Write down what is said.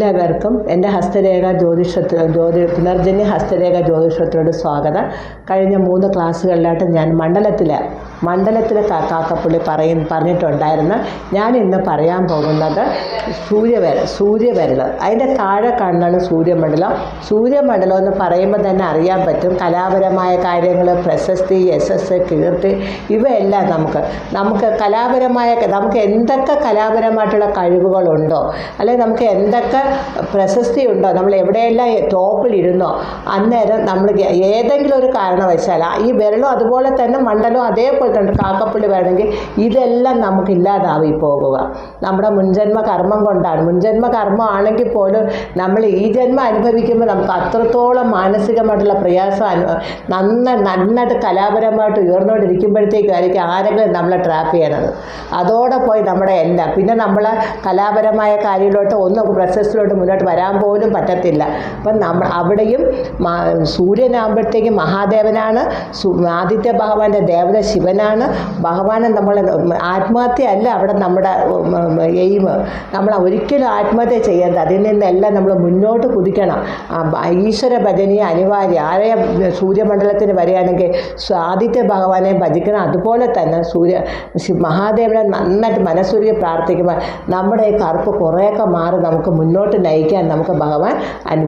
എല്ലാവർക്കും എൻ്റെ ഹസ്തരേഖ പുനർജന്യ ഹസ്തരേഖ ജ്യോതിഷത്തിലോട് സ്വാഗതം. കഴിഞ്ഞ 3 ക്ലാസ്സുകളിലായിട്ട് ഞാൻ മണ്ഡലത്തിലെ കാക്കപ്പുള്ളി പറഞ്ഞിട്ടുണ്ടായിരുന്നു. ഞാൻ ഇന്ന് പറയാൻ പോകുന്നത് സൂര്യവിരൽ. അതിൻ്റെ താഴെ കാണുന്നതാണ് സൂര്യമണ്ഡലം. സൂര്യമണ്ഡലം എന്ന് പറയുമ്പോൾ തന്നെ അറിയാൻ പറ്റും കലാപരമായ കാര്യങ്ങൾ, പ്രശസ്തി, യശസ്, കീർത്തി, ഇവയെല്ലാം നമുക്ക് കലാപരമായ നമുക്ക് എന്തൊക്കെ കലാപരമായിട്ടുള്ള കഴിവുകളുണ്ടോ, അല്ലെങ്കിൽ നമുക്ക് എന്തൊക്കെ പ്രശസ്തി ഉണ്ടോ, നമ്മൾ എവിടെയെല്ലാം ടോപ്പിലിരുന്നോ, അന്നേരം നമ്മൾ ഏതെങ്കിലും ഒരു കാരണവശാൽ ഈ വിരലും അതുപോലെ തന്നെ മണ്ഡലവും അതേപോലെ തന്നെ കാക്കപ്പുള്ളി വേണമെങ്കിൽ ഇതെല്ലാം നമുക്ക് ഇല്ലാതായി പോകുക. നമ്മുടെ മുൻജന്മ കർമ്മം കൊണ്ടാണ്. മുൻജന്മ കർമ്മം ആണെങ്കിൽ പോലും നമ്മൾ ഈ ജന്മം അനുഭവിക്കുമ്പോൾ നമുക്ക് അത്രത്തോളം മാനസികമായിട്ടുള്ള പ്രയാസം നന്നായിട്ട് കലാപരമായിട്ട് ഉയർന്നുകൊണ്ടിരിക്കുമ്പോഴത്തേക്കായിരിക്കും ആരെങ്കിലും നമ്മളെ ട്രാപ്പ് ചെയ്യണത്. അതോടെ പോയി നമ്മുടെ എല്ലാം പിന്നെ നമ്മൾ കലാപരമായ കാര്യത്തിലോട്ട് പ്രശസ്തിയിലോട്ട് മുന്നോട്ട് വരാൻ പോലും പറ്റത്തില്ല. അപ്പം അവിടെയും സൂര്യനാകുമ്പോഴത്തേക്കും മഹാദേവനാണ്, ആദിത്യ ഭഗവാന്റെ ദേവത ശിവനാണ്. ഭഗവാനെ നമ്മൾ ആത്മഹത്യയല്ല അവിടെ നമ്മുടെ എയിം. നമ്മൾ ഒരിക്കലും ആത്മഹത്യ ചെയ്യരുത്. അതിൽ നിന്നെല്ലാം നമ്മൾ മുന്നോട്ട് കുതിക്കണം. ഈശ്വര ഭജനീയ അനിവാര്യ. ആരെ സൂര്യമണ്ഡലത്തിന് വരികയാണെങ്കിൽ ആദിത്യ ഭഗവാനെ ഭജിക്കണം. അതുപോലെ തന്നെ മഹാദേവനെ നന്നായിട്ട് മനസ്സുരുകി പ്രാർത്ഥിക്കുമ്പോൾ നമ്മുടെ ഈ കറുപ്പ് കുറേയൊക്കെ മാറി നമുക്ക് മുന്നോട്ട് നയിക്കാൻ നമുക്ക് ഭഗവാൻ